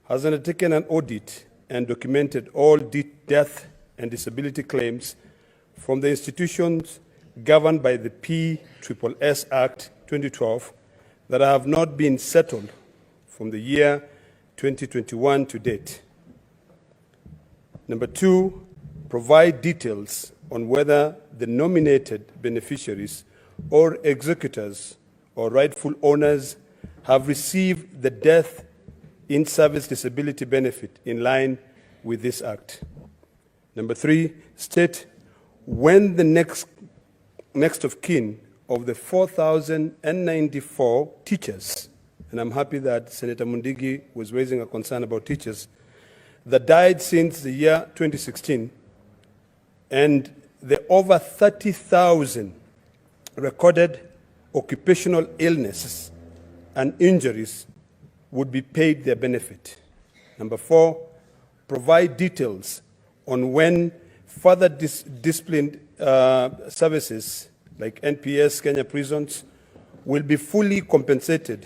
has undertaken an audit and documented all death and disability claims from the institutions governed by the PSS Act 2012 that have not been settled from the year 2021 to date. Number 2, provide details on whether the nominated beneficiaries or executors or rightful owners have received the death in service disability benefit in line with this act. Number 3, state when the next of kin of the 4,094 teachers, and I'm happy that Senator Mundigi was raising a concern about teachers, that died since the year 2016, and the over 30,000 recorded occupational illnesses and injuries would be paid their benefit. Number 4, provide details on when further disciplined services like NPS, Kenya prisons, will be fully compensated,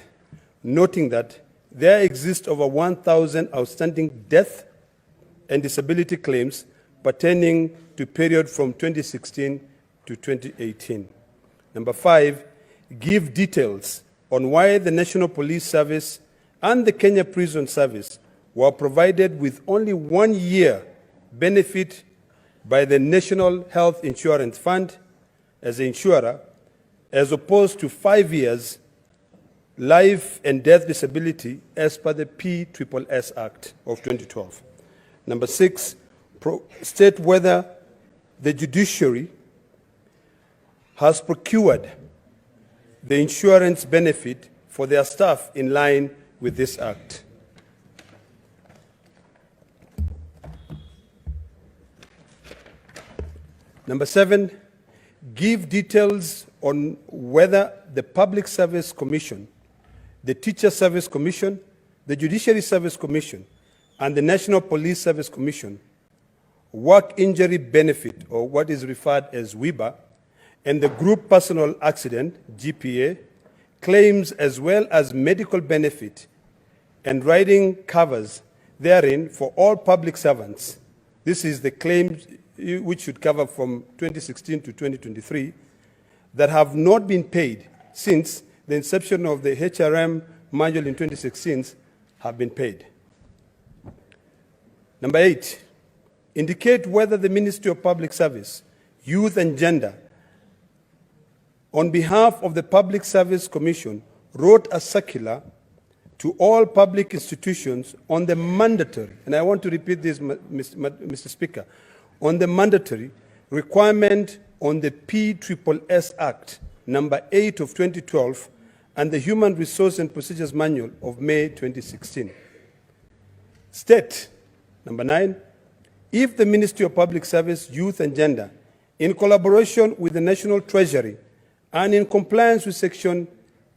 noting that there exist over 1,000 outstanding death and disability claims pertaining to period from 2016 to 2018. Number 5, give details on why the National Police Service and the Kenya Prison Service were provided with only 1 year benefit by the National Health Insurance Fund as an insurer, as opposed to 5 years life and death disability as per the PSS Act of 2012. Number 6, state whether the judiciary has procured the insurance benefit for their staff in line with this act. Number 7, give details on whether the Public Service Commission, the Teacher Service Commission, the Judiciary Service Commission, and the National Police Service Commission work injury benefit, or what is referred as WIBA, and the group personal accident, GPA, claims as well as medical benefit and riding covers therein for all public servants. This is the claims which should cover from 2016 to 2023 that have not been paid since the inception of the HRM manual in 2016 have been paid. Number 8, indicate whether the Ministry of Public Service, Youth and Gender, on behalf of the Public Service Commission, wrote a circular to all public institutions on the mandatory, and I want to repeat this, Mr. Speaker, on the mandatory requirement on the PSS Act number 8 of 2012 and the Human Resource and Procedures Manual of May 2016. State, number 9, if the Ministry of Public Service, Youth and Gender, in collaboration with the National Treasury and in compliance with Section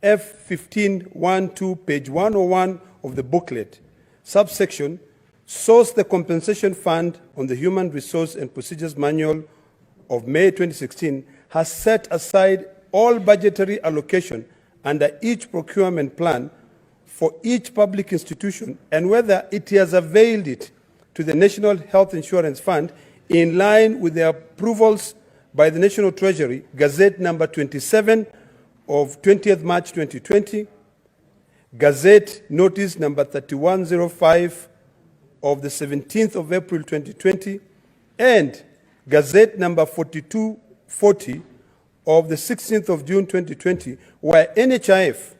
F1512, page 101 of the booklet, subsection, source the compensation fund on the Human Resource and Procedures Manual of May 2016 has set aside all budgetary allocation under each procurement plan for each public institution, and whether it has availed it to the National Health Insurance Fund in line with the approvals by the National Treasury, Gazette number 27 of 20th March 2020, Gazette Notice number 3105 of the 17th of April 2020, and Gazette number 4240 of the 16th of June 2020, where NHIF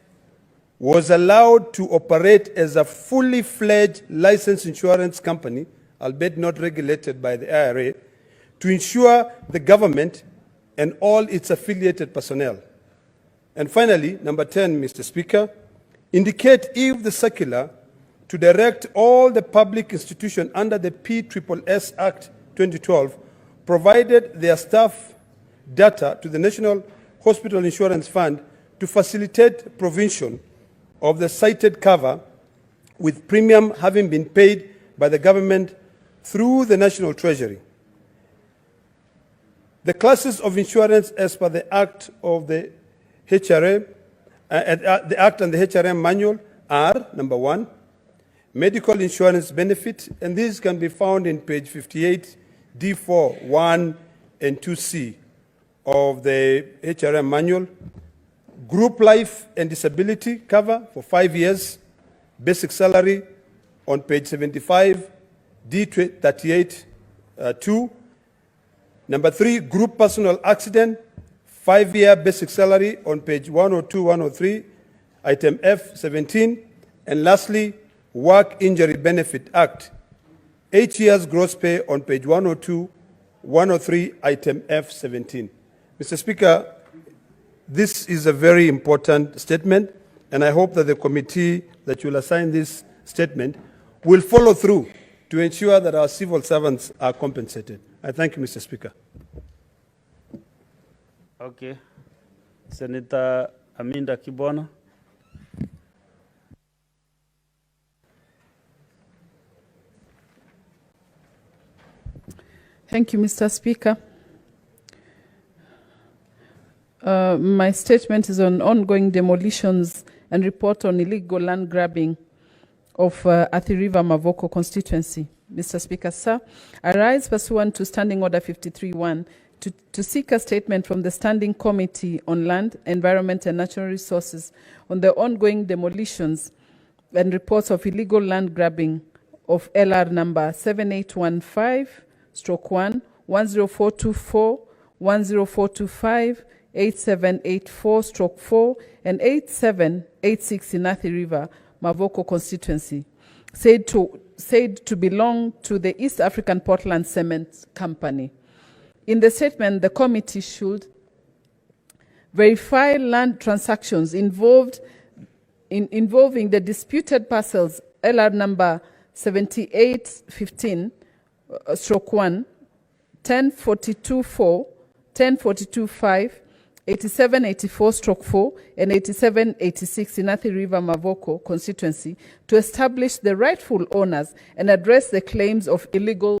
was allowed to operate as a fully fledged licensed insurance company, albeit not regulated by the IRA, to insure the government and all its affiliated personnel. And finally, number 10, Mr. Speaker, indicate if the circular to direct all the public institutions under the PSS Act 2012 provided their staff data to the National Hospital Insurance Fund to facilitate provision of the cited cover, with premium having been paid by the government through the National Treasury. The classes of insurance as per the Act of the HRA, the Act and the HRM manual are, number 1, medical insurance benefit, and these can be found in page 58, D4, 1 and 2C of the HRM manual. Group life and disability cover for 5 years, basic salary on page 75, D38, 2. Number 3, group personal accident, 5-year basic salary on page 102, 103, item F17. And lastly, Work Injury Benefit Act, 8 years gross pay on page 102, 103, item F17. Mr. Speaker, this is a very important statement, and I hope that the committee that you will assign this statement will follow through to ensure that our civil servants are compensated. I thank you, Mr. Speaker. Okay. Senator Aminda Kibwana. Thank you, Mr. Speaker. My statement is on ongoing demolitions and report on illegal land grabbing of Athi River Mavoko constituency. Mr. Speaker, sir, I rise pursuant to Standing Order 53.1 to seek a statement from the Standing Committee on Land, Environment and Natural Resources on the ongoing demolitions and reports of illegal land grabbing of LR number 7815/1, 10424, 10425, 8784/4 and 8786 in Athi River, Mavoko constituency, said to belong to the East African Portland Cement Company. In the statement, the committee should verify land transactions involving the disputed parcels LR number 7815/1, 1042-4, 1042-5, 8784/4 and 8786 in Athi River Mavoko constituency to establish the rightful owners and address the claims of illegal